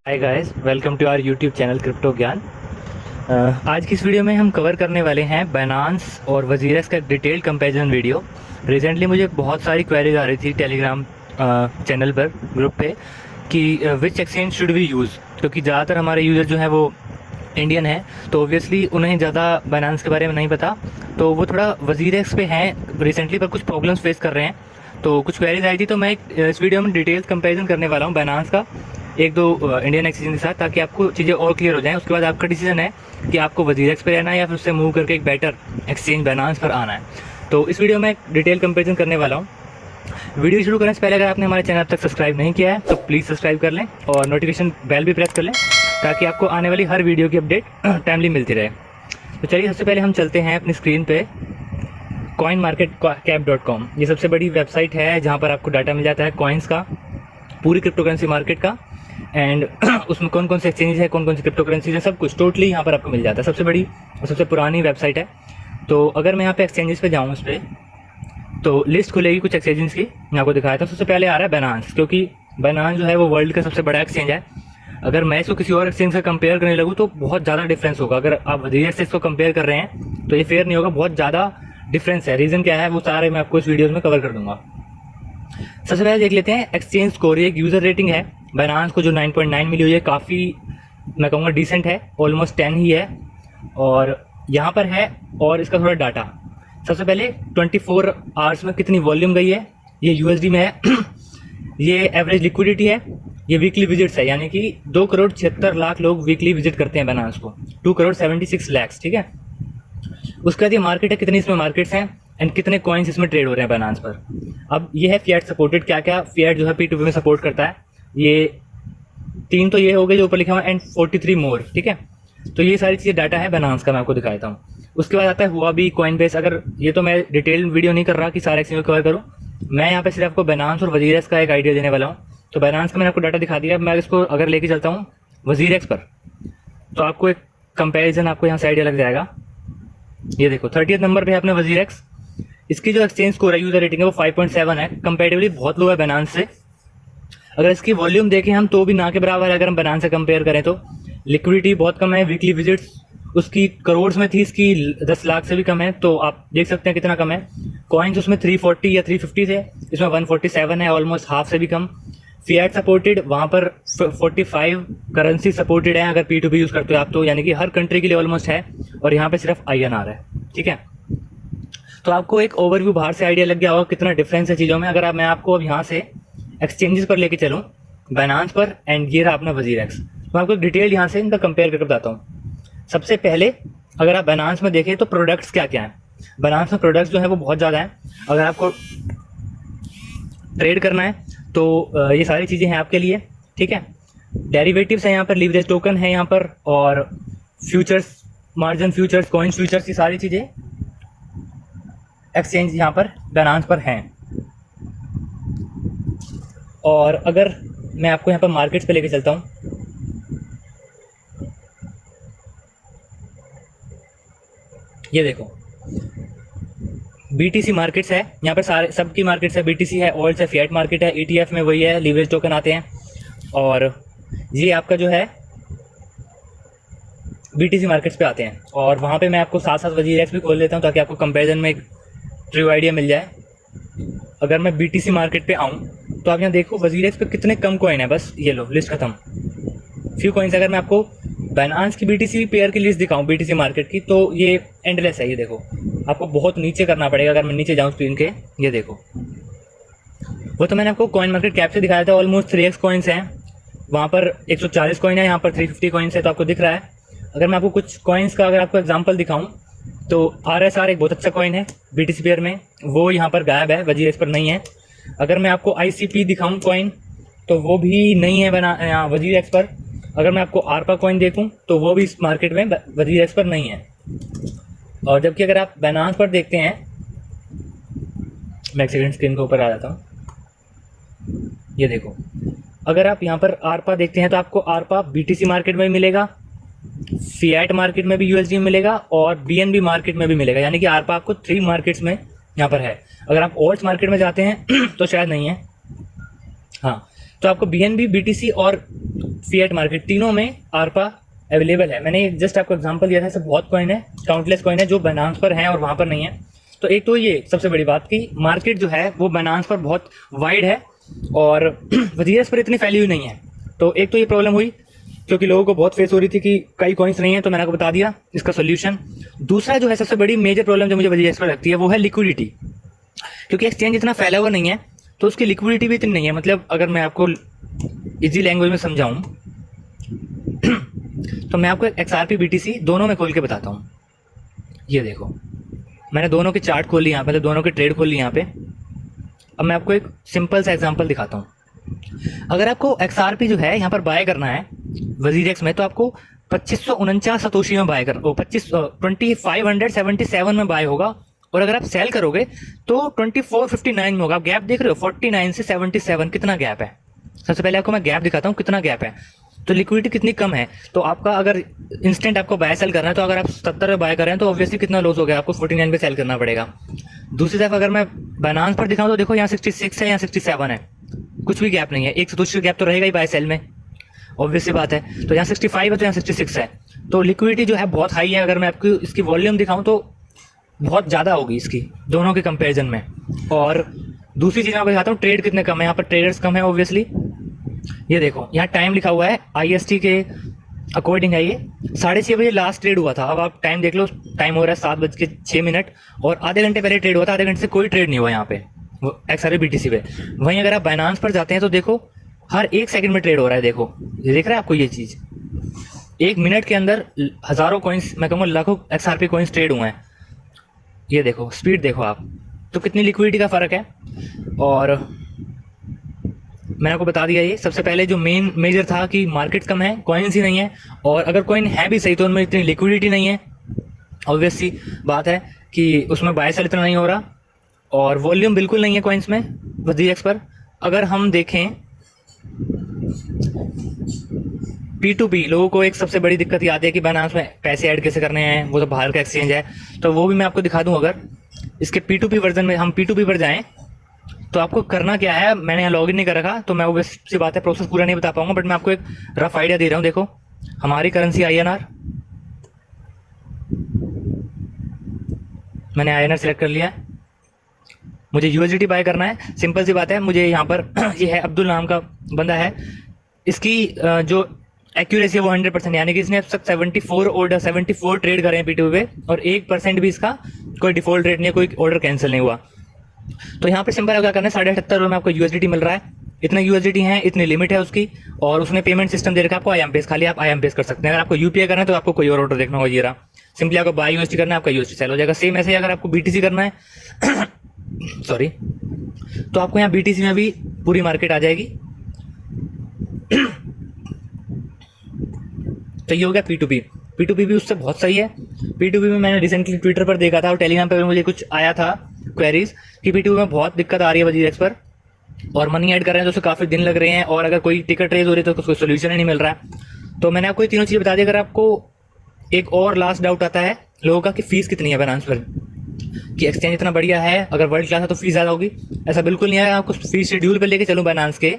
Hi guys, welcome to our YouTube channel crypto Gyan. आज की इस वीडियो में हम कवर करने वाले हैं बाइनेंस और वजीरेक्स का डिटेल्ड कंपैरिजन वीडियो। रिसेंटली मुझे बहुत सारी क्वेरीज आ रही थी टेलीग्राम चैनल पर, ग्रुप पे, कि which exchange should we use, क्योंकि ज़्यादातर हमारे यूज़र जो है वो इंडियन है, तो ऑब्वियसली उन्हें ज़्यादा बाइनेंस के बारे में नहीं पता, तो वो थोड़ा वजीरेक्स पे हैं रिसेंटली, पर कुछ प्रॉब्लम्स फेस कर रहे हैं। तो कुछ क्वेरीज आई थी, तो मैं इस वीडियो में डिटेल्स कंपैरिजन करने वाला हूँ बाइनेंस का एक दो इंडियन एक्सचेंज के साथ, ताकि आपको चीज़ें और क्लियर हो जाएं। उसके बाद आपका डिसीजन है कि आपको वजीरेक्स पे रहना है या फिर उससे मूव करके एक बेटर एक्सचेंज बाइनेंस पर आना है। तो इस वीडियो में डिटेल कंपैरिजन करने वाला हूँ। वीडियो शुरू करने से पहले अगर आपने हमारे चैनल तक सब्सक्राइब नहीं किया है तो प्लीज़ सब्सक्राइब कर लें और नोटिफिकेशन बेल भी प्रेस कर लें, ताकि आपको आने वाली हर वीडियो की अपडेट टाइमली मिलती रहे। तो चलिए, सबसे पहले हम चलते हैं अपनी स्क्रीन पे coinmarketcap.com। ये सबसे बड़ी वेबसाइट है जहाँ पर आपको डाटा मिल जाता है कॉइन्स का, पूरी क्रिप्टो करेंसी मार्केट का, एंड उसमें कौन कौन से एक्सचेंजेस है, कौन कौन सी क्रिप्टो करेंसीज है, सब कुछ टोटली यहाँ पर आपको मिल जाता है। सबसे बड़ी और सबसे पुरानी वेबसाइट है। तो अगर मैं यहाँ पे एक्सचेंजेस पे जाऊँ, उस पर तो लिस्ट खुलेगी कुछ एक्सचेंजेस की, मैं आपको दिखाया था। सबसे पहले आ रहा है बाइनेंस, क्योंकि बाइनेंस जो है वो वर्ल्ड का सबसे बड़ा एक्सचेंज है। अगर मैं इसको किसी और एक्सचेंज से कंपेयर करने लगूँ तो बहुत ज़्यादा डिफरेंस होगा। अगर आप वजीरेक्स से इसको कंपेयर कर रहे हैं तो ये फेयर नहीं होगा, बहुत ज़्यादा डिफरेंस है। रीज़न क्या है वो सारे मैं आपको इस वीडियो में कवर कर दूंगा। सबसे पहले देख लेते हैं एक्सचेंज स्कोर। एक यूज़र रेटिंग है बाइनेंस को जो 9.9 मिली हुई है, काफ़ी मैं कहूँगा डिसेंट है, ऑलमोस्ट 10 ही है। और यहाँ पर है और इसका थोड़ा डाटा। सबसे पहले 24 आवर्स में कितनी वॉल्यूम गई है, ये यूएसडी में है। ये एवरेज लिक्विडिटी है, ये वीकली विजिट्स है, यानी कि 2,76,00,000 लोग वीकली विजिट करते हैं बाइनेंस को, 2,76,00,000, ठीक है। उसके बाद ये मार्केट है, कितनी इसमें मार्केट्स हैं एंड कितने कॉइन्स इसमें ट्रेड हो रहे हैं बाइनेंस पर। अब ये है फिएट सपोर्टेड, क्या क्या फिएट जो है P2P में सपोर्ट करता है। ये 3 तो ये हो गए जो ऊपर लिखा हुआ है, एंड 43 मोर, ठीक है। तो ये सारी चीज़ें डाटा है बाइनेंस का, मैं आपको दिखाता हूँ। उसके बाद आता है हुआबी, कॉइनबेस। अगर ये तो मैं डिटेल वीडियो नहीं कर रहा कि सारे एक्सचेंज कवर करूँ, मैं यहाँ पे सिर्फ आपको बाइनेंस और वजीरेक्स का एक आइडिया देने वाला हूँ। तो बाइनेंस का मैंने आपको डाटा दिखा दिया। मैं इसको अगर लेके चलता हूँ वजीरेक्स पर, तो आपको एक कंपेरिजन आपको यहाँ से आइडिया लग जाएगा। ये देखो 30th नंबर पे है अपने वजीरेक्स। इसकी जो एक्सचेंज स्कोर है, यूजर रेटिंग है, वो 5.7 है, कंपेरेटिवली बहुत लो है बाइनेंस से। अगर इसकी वॉल्यूम देखें हम तो भी ना के बराबर है। अगर हम बाइनेंस से कंपेयर करें तो लिक्विडिटी बहुत कम है, वीकली विजिट्स उसकी करोड़ में थी, इसकी 10 लाख से भी कम है। तो आप देख सकते हैं कितना कम है। कॉइन्स उसमें 340 या 350 थे, इसमें 147 है, ऑलमोस्ट हाफ से भी कम। फिएट सपोर्टेड वहाँ पर 45 करेंसी सपोर्टेड है अगर P2P यूज़ करते हो आप, तो यानी कि हर कंट्री के लिए ऑलमोस्ट है। और यहाँ पे सिर्फ INR है, ठीक है। तो आपको एक ओवरव्यू बाहर से आइडिया लग गया होगा कितना डिफरेंस है चीज़ों में। अगर मैं आपको अब यहाँ से एक्सचेंजेस पर लेके चलूँ, बाइनेंस पर, एंड ये रहा अपना वजीरेक्स, तो मैं आपको डिटेल यहाँ से इनका कंपेयर करके बताता हूँ। सबसे पहले अगर आप बाइनेंस में देखें तो प्रोडक्ट्स क्या क्या हैं। बाइनेंस में प्रोडक्ट्स जो है वो बहुत ज़्यादा हैं। अगर आपको ट्रेड करना है तो ये सारी चीज़ें हैं आपके लिए, ठीक है। डेरिवेटिव्स हैं यहाँ पर, लीवरेज टोकन है यहाँ पर, और futures, margin futures, coin futures, ये सारी चीज़ें एक्सचेंज यहाँ पर बाइनेंस पर हैं। और अगर मैं आपको यहाँ पर मार्केट्स पे लेके चलता हूँ, ये देखो BTC मार्केट्स है, यहाँ पर सारे सबकी मार्केट्स है। BTC है, ऑल्ट्स है, फिएट मार्केट है, ETF में वही है, लीवरेज टोकन आते हैं। और ये आपका जो है BTC मार्केट्स पे आते हैं। और वहाँ पे मैं आपको साथ साथ वजीरेक्स भी खोल लेता हूँ, ताकि आपको कंपैरिजन में एक ट्रू आइडिया मिल जाए। अगर मैं BTC मार्केट पे आऊँ तो आप यहाँ देखो वजीरेक्स पे कितने कम कॉइन है, बस ये लो लिस्ट खत्म, फ्यू कॉइन्स। अगर मैं आपको बाइनेंस की BTC पेयर की लिस्ट दिखाऊँ BTC मार्केट की, तो ये एंडलेस है। ये देखो, आपको बहुत नीचे करना पड़ेगा। अगर मैं नीचे जाऊँ स्क्रीन के, ये देखो, वो तो मैंने आपको कॉइन मार्केट कैप से दिखाया था, ऑलमोस्ट 3x कॉइन्स हैं वहाँ पर, 140 कॉइन है, यहाँ पर 350 कॉइन्स है, तो आपको दिख रहा है। अगर मैं आपको कुछ कॉइन्स का अगर आपको एग्जांपल दिखाऊं तो RSR एक बहुत अच्छा कॉइन है BTC पेयर में, वो यहाँ पर गायब है, वजीरेक्स पर नहीं है। अगर मैं आपको ICP दिखाऊं कॉइन तो वो भी नहीं है बना यहाँ वजीरेक्स पर। अगर मैं आपको आरपा कॉइन देखूं तो वो भी इस मार्केट में वजीरेक्स पर नहीं है। और जबकि अगर आप बाइनेंस पर देखते हैं, मैं एक सेकंड स्क्रीन के ऊपर आ जाता हूँ, ये देखो, अगर आप यहाँ पर आरपा देखते हैं तो आपको आरपा BTC मार्केट में भी मिलेगा, फिएट मार्केट में भी USD में मिलेगा, और BNB मार्केट में भी मिलेगा। यानी कि आरपा आपको 3 मार्केट्स में यहाँ पर है। अगर आप ऑल्ट्स मार्केट में जाते हैं तो शायद नहीं है। हाँ, तो आपको BNB, BTC और फिएट मार्केट तीनों में आरपा अवेलेबल है। मैंने जस्ट आपको एग्जांपल दिया था, सब बहुत कॉइन है, काउंटलेस कॉइन है जो बाइनेंस पर हैं और वहाँ पर नहीं है। तो एक तो ये सबसे बड़ी बात कि मार्केट जो है वो बाइनेंस पर बहुत वाइड है और वजीरस पर इतनी फैली हुई नहीं है। तो एक तो ये प्रॉब्लम हुई क्योंकि लोगों को बहुत फेस हो रही थी कि कई कॉइन्स नहीं है, तो मैंने आपको बता दिया इसका सोल्यूशन। दूसरा जो है सबसे बड़ी मेजर प्रॉब्लम जो मुझे वजीरस पर लगती है वो है लिक्विडिटी, क्योंकि एक्सचेंज इतना फैला हुआ नहीं है तो उसकी लिक्विडिटी भी इतनी नहीं है। मतलब अगर मैं आपको इजी लैंग्वेज में समझाऊं तो मैं आपको XRP BTC दोनों में खोल के बताता हूँ। ये देखो, मैंने दोनों की चार्ट खोल ली यहाँ पे, मतलब दोनों की ट्रेड खोल ली यहाँ पे। अब मैं आपको एक सिंपल सा एग्जांपल दिखाता हूँ। अगर आपको XRP जो है यहाँ पर बाय करना है वजीरेक्स में, तो आपको 2549 सतोशी में बाय कर 2577 में बाय होगा, और अगर आप सेल करोगे तो 2459 में होगा। आप गैप देख रहे हो 49 से 77, कितना गैप है। सबसे पहले आपको मैं गैप दिखाता हूँ कितना गैप है, तो लिक्विडिटी कितनी कम है। तो आपका अगर इंस्टेंट आपको बाय सेल करना है, तो अगर आप 70 में बाय कर रहे हैं तो ऑब्वियसली कितना लॉस हो गया, आपको 49 पे सेल करना पड़ेगा। दूसरी तरफ अगर मैं बाइनेंस पर दिखाऊं तो देखो यहाँ 66 है, यहाँ 67 है, कुछ भी गैप नहीं है। एक से दूसरी गैप तो रहेगा ही बाय सेल में, ऑब्वियसली बात है। तो यहाँ 65 है तो यहाँ 66 है, तो लिक्विडिटी जो है बहुत हाई है। अगर मैं आपको इसकी वॉल्यूम दिखाऊं तो बहुत ज़्यादा होगी इसकी दोनों के कंपेरिजन में। और दूसरी चीज़ मैं आपको दिखाता हूँ, ट्रेड कितने कम है, यहाँ पर ट्रेडर्स कम है ऑब्वियसली। ये देखो यहाँ टाइम लिखा हुआ है IST के अकॉर्डिंग है, ये 6:30 बजे लास्ट ट्रेड हुआ था। अब आप टाइम देख लो, टाइम हो रहा है 7:06, और आधे घंटे पहले ट्रेड हुआ था, आधे घंटे से कोई ट्रेड नहीं हुआ यहाँ पे XRP BTC पे। वहीं अगर आप बाइनेंस पर जाते हैं तो देखो हर 1 सेकंड में ट्रेड हो रहा है। देखो ये दिख रहा है आपको, ये चीज़ 1 मिनट के अंदर हज़ारों कॉइन्स, मैं कहूँगा लाखों XRP कॉइन्स ट्रेड हुए हैं। ये देखो स्पीड देखो आप, तो कितनी लिक्विडिटी का फ़र्क है। और मैंने आपको बता दिया, ये सबसे पहले जो मेजर था कि मार्केट कम है, कॉइन्स ही नहीं है, और अगर कॉइन है भी सही तो उनमें इतनी लिक्विडिटी नहीं है। ऑब्वियसली बात है कि उसमें बाय सेल इतना नहीं हो रहा, और वॉल्यूम बिल्कुल नहीं है कॉइन्स में वजीरेक्स पर। अगर हम देखें P2P, लोगों को एक सबसे बड़ी दिक्कत ये आती है कि बाइनेंस में पैसे ऐड कैसे करने हैं, वो तो बाहर का एक्सचेंज है, तो वो भी मैं आपको दिखा दूं। अगर इसके P2P वर्जन में हम P2P पर जाएं तो आपको करना क्या है, मैंने यहाँ लॉगिन नहीं कर रखा तो मैं वो सी बात है, प्रोसेस पूरा नहीं बता पाऊंगा, बट मैं आपको एक रफ आइडिया दे रहा हूँ। देखो हमारी करेंसी INR, मैंने INR सेलेक्ट कर लिया है, मुझे USDT बाय करना है। सिंपल सी बात है, मुझे यहाँ पर ये है अब्दुल नाम का बंदा है, इसकी जो एक्यूरेसी है वो 100%, यानी कि इसने अब तक 74 ट्रेड करे हैं P2P पे, और 1% भी इसका कोई डिफॉल्ट रेट नहीं है, कोई ऑर्डर कैंसिल नहीं हुआ। तो यहाँ पे सिंपल क्या करना है, 78.5 में आपको USDT मिल रहा है, इतना USDT है, इतनी लिमिट है उसकी, और उसने पेमेंट सिस्टम दे रखा है आपको IMPS, खाली आप IMPS कर सकते हैं। अगर आपको UPI करना है तो आपको कोई और ऑर्डर देखना होगा, ये रहा, सिंपली आपको बाय USD करना है, आपका USD सेल हो जाएगा। सेम ऐसे ही अगर आपको BTC करना है सॉरी, तो आपको यहाँ BTC में भी पूरी मार्केट आ जाएगी। तो ये हो गया P2P भी उससे बहुत सही है। P2P में मैंने रिसेंटली ट्विटर पर देखा था और टेलीग्राम पर मुझे कुछ आया था क्वेरीज कि P2P में बहुत दिक्कत आ रही है वजीरेक्स पर, और मनी ऐड कर रहे हैं तो उससे काफ़ी दिन लग रहे हैं, और अगर कोई टिकट रेज हो रही है तो कोई सोल्यूशन ही नहीं मिल रहा है। तो मैंने आपको ये तीनों चीज़ें बता दी। अगर आपको एक और लास्ट डाउट आता है लोगों का कि फ़ीस कितनी है बाइनेंस पर, कि एक्सचेंज इतना बढ़िया है, अगर वर्ल्ड क्लास है तो फीस ज़्यादा होगी, ऐसा बिल्कुल नहीं है। आपको फीस शेड्यूल पर लेके चलूँ बाइनेंस के,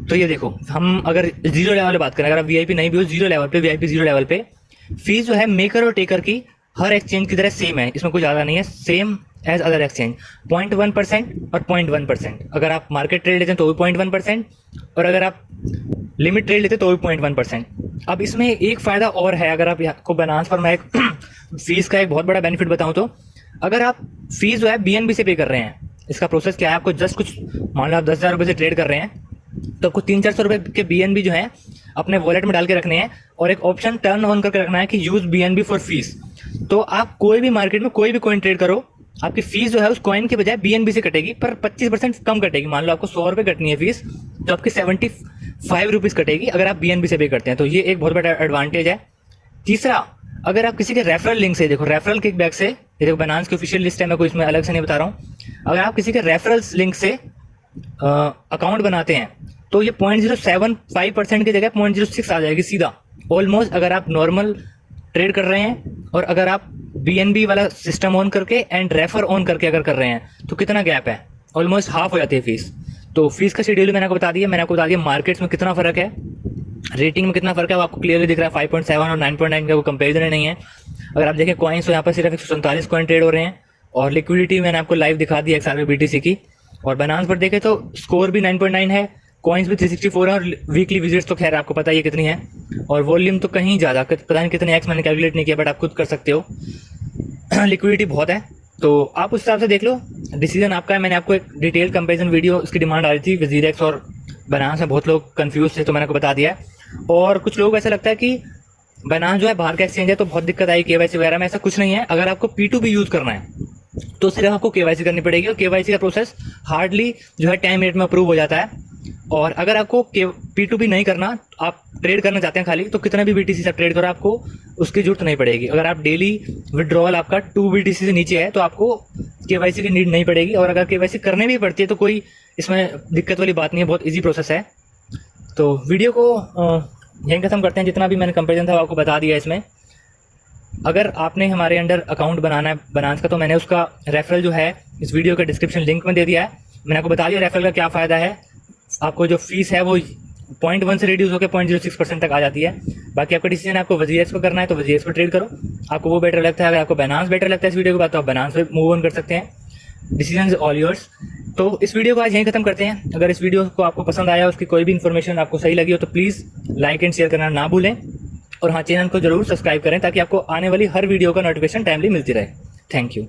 तो ये देखो हम अगर जीरो लेवल पे बात करें, अगर आप VIP नहीं भी हो, जीरो लेवल पे, VIP जीरो लेवल पे फीस जो है मेकर और टेकर की हर एक्सचेंज की तरह सेम है, इसमें कुछ ज़्यादा नहीं है, सेम एज अदर एक्सचेंज। 0.1% और 0.1%। अगर आप मार्केट ट्रेड लेते हैं तो भी 0.1%, और अगर आप लिमिट ट्रेड लेते हैं तो भी 0.1%। अब इसमें एक फ़ायदा और है, अगर आप आपको बाइनेंस पर मैं एक फीस का एक बहुत बड़ा बेनिफिट बताऊँ तो, अगर आप फीस जो है BNB से पे कर रहे हैं, इसका प्रोसेस क्या है, आपको जस्ट कुछ मान लो आप 10,000 रुपये से ट्रेड कर रहे हैं, तो आपको 300-400 रुपये के BNB जो है अपने वॉलेट में डाल के रखने हैं, और एक ऑप्शन टर्न ऑन करके रखना है कि यूज़ BNB फॉर फीस। तो आप कोई भी मार्केट में कोई भी कॉइन ट्रेड करो, आपकी फीस जो है उस कॉइन के बजाय BNB से कटेगी, पर 25% कम कटेगी। मान लो आपको 100 रुपये कटनी है फीस, तो आपकी 75 रुपीज़ कटेगी अगर आप BNB से पे करते हैं, तो ये एक बहुत बड़ा एडवांटेज है। तीसरा, अगर आप किसी के रेफरल लिंक से, देखो रेफरल किकबैक से, ये देखो बाइनेंस की ऑफिशियल लिस्ट है, मैं कोई इसमें अलग से नहीं बता रहा हूँ, अगर आप किसी के रेफरल्स लिंक से अकाउंट बनाते हैं तो ये 0.075% की जगह 0.06 आ जाएगी सीधा ऑलमोस्ट, अगर आप नॉर्मल ट्रेड कर रहे हैं। और अगर आप BNB वाला सिस्टम ऑन करके एंड रेफर ऑन करके अगर कर रहे हैं तो कितना गैप है, ऑलमोस्ट हाफ हो जाती है फीस। तो फीस का शेड्यूल मैंने आपको बता दिया, मैंने आपको बता दिया मार्केट्स में कितना फ़र्क है, रेटिंग में कितना फ़र्क है, वो आपको क्लियरली दिख रहा है। 5.7 और 9.9 का वो कंपेरिजन नहीं है। अगर आप देखें कॉइन्स तो यहाँ पर सिर्फ 147 कॉइन ट्रेड हो रहे हैं, और लिक्विडिटी मैंने आपको लाइव दिखा दी XRP BTC की। और बाइनेंस पर देखें तो स्कोर भी 9.9 है, कॉइन्स भी 364 है, और वीकली विजिट्स तो खैर आपको पता ही है कितनी है, और वॉल्यूम तो कहीं ज़्यादा, पता नहीं कितने एक्स मैंने कैलकुलेट नहीं किया, बट आप खुद कर सकते हो। लिक्विडिटी बहुत है, तो आप उस हिसाब से देख लो, डिसीजन आपका है। मैंने आपको एक डिटेल कंपेरिजन वीडियो, उसकी डिमांड आ रही थी वजीरेक्स और बाइनेंस में, बहुत लोग कंफ्यूज थे, तो मैंने आपको बता दिया है। और कुछ लोग ऐसा लगता है कि बाइनेंस जो है बाहर का एक्सचेंज है तो बहुत दिक्कत आई KYC वगैरह में, ऐसा कुछ नहीं है। अगर आपको P2P यूज़ करना है तो सिर्फ आपको KYC करनी पड़ेगी, और KYC का प्रोसेस हार्डली जो है 10 मिनट में अप्रूव हो जाता है। और अगर आपको P2P नहीं करना, आप ट्रेड करना चाहते हैं खाली, तो कितने भी BTC से ट्रेड करो, आपको उसकी जरूरत नहीं पड़ेगी। अगर आप डेली विड्रॉल आपका 2 BTC से नीचे है तो आपको KYC की नीड नहीं पड़ेगी, और अगर KYC करने भी पड़ती है तो कोई इसमें दिक्कत वाली बात नहीं है, बहुत ईजी प्रोसेस है। तो वीडियो को यहीं खत्म करते हैं। जितना भी मैंने कंपेरिजन था आपको बता दिया इसमें। अगर आपने हमारे अंडर अकाउंट बनाना है बाइनेंस का, तो मैंने उसका रेफरल जो है इस वीडियो के डिस्क्रिप्शन लिंक में दे दिया है। मैंने आपको बता दिया रेफरल का क्या फ़ायदा है। आपको जो फीस है वो 0.1 से रिड्यूस होकर 0.06% तक आ जाती है। बाकी आपका डिसीजन है, आपको वजीएक्स पर करना है तो वजीएक्स पर ट्रेड करो, आपको वो बेटर लगता है। अगर आपको बाइनेंस बेटर लगता है इस वीडियो के बाद, तो आप बाइनेंस पे मूव ऑन कर सकते हैं। Decision is all yours. तो इस वीडियो को आज यहीं खत्म करते हैं। अगर इस वीडियो को आपको पसंद आया, उसकी कोई भी इन्फॉर्मेशन आपको सही लगी हो, तो प्लीज़ लाइक एंड शेयर करना ना भूलें, और हाँ, चैनल को जरूर सब्सक्राइब करें ताकि आपको आने वाली हर वीडियो का नोटिफिकेशन टाइमली मिलती रहे। Thank you.